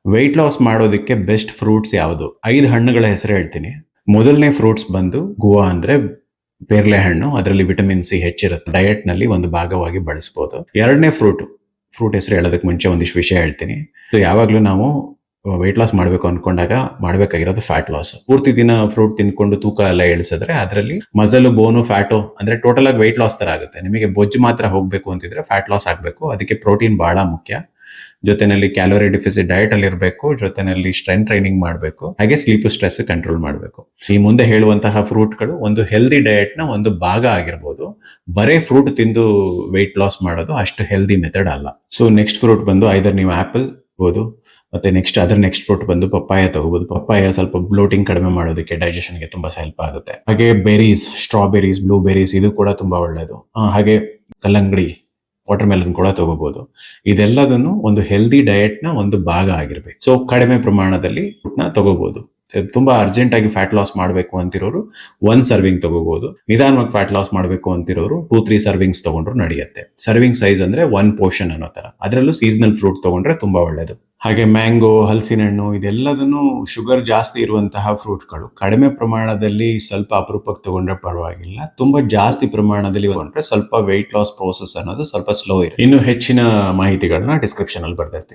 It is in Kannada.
ವೆಯ್ಟ್ ಲಾಸ್ ಮಾಡೋದಕ್ಕೆ ಬೆಸ್ಟ್ ಫ್ರೂಟ್ಸ್ ಯಾವುದು? 5 ಹಣ್ಣುಗಳ ಹೆಸರು ಹೇಳ್ತೀನಿ. ಮೊದಲನೇ ಫ್ರೂಟ್ಸ್ ಬಂದು ಗುವಾ ಅಂದ್ರೆ ಪೇರ್ಲೆ ಹಣ್ಣು. ಅದರಲ್ಲಿ ವಿಟಮಿನ್ ಸಿ ಹೆಚ್ಚಿರುತ್ತೆ. ಡಯಟ್ ನಲ್ಲಿ ಒಂದು ಭಾಗವಾಗಿ ಬಳಸಬಹುದು. ಎರಡನೇ ಫ್ರೂಟ್ ಹೆಸರು ಹೇಳೋದಕ್ಕೆ ಮುಂಚೆ ಒಂದಿಷ್ಟು ವಿಷಯ ಹೇಳ್ತೀನಿ. ಸೊ ಯಾವಾಗ್ಲೂ ನಾವು ವೆಯ್ಟ್ ಲಾಸ್ ಮಾಡಬೇಕು ಅನ್ಕೊಂಡಾಗ ಮಾಡಬೇಕಾಗಿರೋದು ಫ್ಯಾಟ್ ಲಾಸ್. ಪೂರ್ತಿ ದಿನ ಫ್ರೂಟ್ ತಿನ್ಕೊಂಡು ತೂಕ ಎಲ್ಲ ಇಳಿಸಿದ್ರೆ ಅದರಲ್ಲಿ ಮಸಲು, ಬೋನು, ಫ್ಯಾಟು ಅಂದ್ರೆ ಟೋಟಲ್ ಆಗಿ ವೆಯ್ಟ್ ಲಾಸ್ ತರ ಆಗುತ್ತೆ. ನಿಮಗೆ ಬೊಜ್ಜು ಮಾತ್ರ ಹೋಗ್ಬೇಕು ಅಂತಿದ್ರೆ ಫ್ಯಾಟ್ ಲಾಸ್ ಆಗಬೇಕು. ಅದಕ್ಕೆ ಪ್ರೋಟೀನ್ ಬಹಳ ಮುಖ್ಯ. ಜೊತೆನಲ್ಲಿ ಕ್ಯಾಲೋರಿ ಡಿಫಿಸಿಟ್ ಡಯಟ್ ಅಲ್ಲಿ ಇರಬೇಕು. ಜೊತೆನಲ್ಲಿ ಸ್ಟ್ರೆಂತ್ ಟ್ರೈನಿಂಗ್ ಮಾಡಬೇಕು. ಹಾಗೆ ಸ್ಲೀಪ್ ಸ್ಟ್ರೆಸ್ ಕಂಟ್ರೋಲ್ ಮಾಡಬೇಕು. ಈ ಮುಂದೆ ಹೇಳುವಂತಹ ಫ್ರೂಟ್ಗಳು ಒಂದು ಹೆಲ್ದಿ ಡಯಟ್ ನ ಒಂದು ಭಾಗ ಆಗಿರ್ಬೋದು. ಬರೇ ಫ್ರೂಟ್ ತಿಂದು ವೆಯ್ಟ್ ಲಾಸ್ ಮಾಡೋದು ಅಷ್ಟು ಹೆಲ್ದಿ ಮೆಥಡ್ ಅಲ್ಲ. ಸೊ ನೆಕ್ಸ್ಟ್ ಫ್ರೂಟ್ ಬಂದು ಐದರ್ ನೀವು ಆಪಲ್ ಬಹುದು, ಮತ್ತೆ ನೆಕ್ಸ್ಟ್ ಫ್ರೂಟ್ ಬಂದು ಪಪ್ಪಾಯ ತಗೋಬಹುದು. ಪಪ್ಪಾಯ ಸ್ವಲ್ಪ ಬ್ಲೋಟಿಂಗ್ ಕಡಿಮೆ ಮಾಡೋದಕ್ಕೆ, ಡೈಜೆಷನ್ಗೆ ತುಂಬಾ ಹೆಲ್ಪ್ ಆಗುತ್ತೆ. ಹಾಗೆ ಬೆರೀಸ್, ಸ್ಟ್ರಾಬೆರೀಸ್, ಬ್ಲೂ ಬೆರೀಸ್ ಇದು ಕೂಡ ತುಂಬಾ ಒಳ್ಳೇದು. ಹಾಗೆ ಕಲ್ಲಂಗಡಿ, ವಾಟರ್ ಮೆಲನ್ ಕೂಡ ತಗೋಬಹುದು. ಇದೆಲ್ಲದನ್ನು ಒಂದು ಹೆಲ್ದಿ ಡಯಟ್ ನ ಒಂದು ಭಾಗ ಆಗಿರ್ಬೇಕು. ಸೊ ಕಡಿಮೆ ಪ್ರಮಾಣದಲ್ಲಿ ತಗೋಬಹುದು. ತುಂಬಾ ಅರ್ಜೆಂಟ್ ಆಗಿ ಫ್ಯಾಟ್ ಲಾಸ್ ಮಾಡಬೇಕು ಅಂತಿರೋರು 1 ಸರ್ವಿಂಗ್ ತಗೋಬಹುದು. ನಿಧಾನವಾಗಿ ಫ್ಯಾಟ್ ಲಾಸ್ ಮಾಡಬೇಕು ಅಂತಿರೋರು 2-3 ಸರ್ವಿಂಗ್ಸ್ ತಗೊಂಡ್ರು ನಡೆಯುತ್ತೆ. ಸರ್ವಿಂಗ್ ಸೈಜ್ ಅಂದ್ರೆ 1 ಪೋರ್ಷನ್ ಅನ್ನೋ ತರ. ಅದರಲ್ಲೂ ಸೀಸನಲ್ ಫ್ರೂಟ್ ತಗೊಂಡ್ರೆ ತುಂಬಾ ಒಳ್ಳೇದು. ಹಾಗೆ ಮ್ಯಾಂಗೋ, ಹಲಸಿನ ಹಣ್ಣು ಇದೆಲ್ಲದನ್ನು ಶುಗರ್ ಜಾಸ್ತಿ ಇರುವಂತಹ ಫ್ರೂಟ್ಗಳು. ಕಡಿಮೆ ಪ್ರಮಾಣದಲ್ಲಿ ಸ್ವಲ್ಪ ಅಪರೂಪಕ್ಕೆ ತಗೊಂಡ್ರೆ ಪರವಾಗಿಲ್ಲ. ತುಂಬಾ ಜಾಸ್ತಿ ಪ್ರಮಾಣದಲ್ಲಿ ತಗೊಂಡ್ರೆ ಸ್ವಲ್ಪ ವೆಯ್ಟ್ ಲಾಸ್ ಪ್ರೋಸೆಸ್ ಅನ್ನೋದು ಸ್ವಲ್ಪ ಸ್ಲೋ ಇರುತ್ತೆ. ಇನ್ನು ಹೆಚ್ಚಿನ ಮಾಹಿತಿಗಳನ್ನ ಡಿಸ್ಕ್ರಿಪ್ಷನ್ ಅಲ್ಲಿ ಬರ್ದಿರ್ತೀನಿ.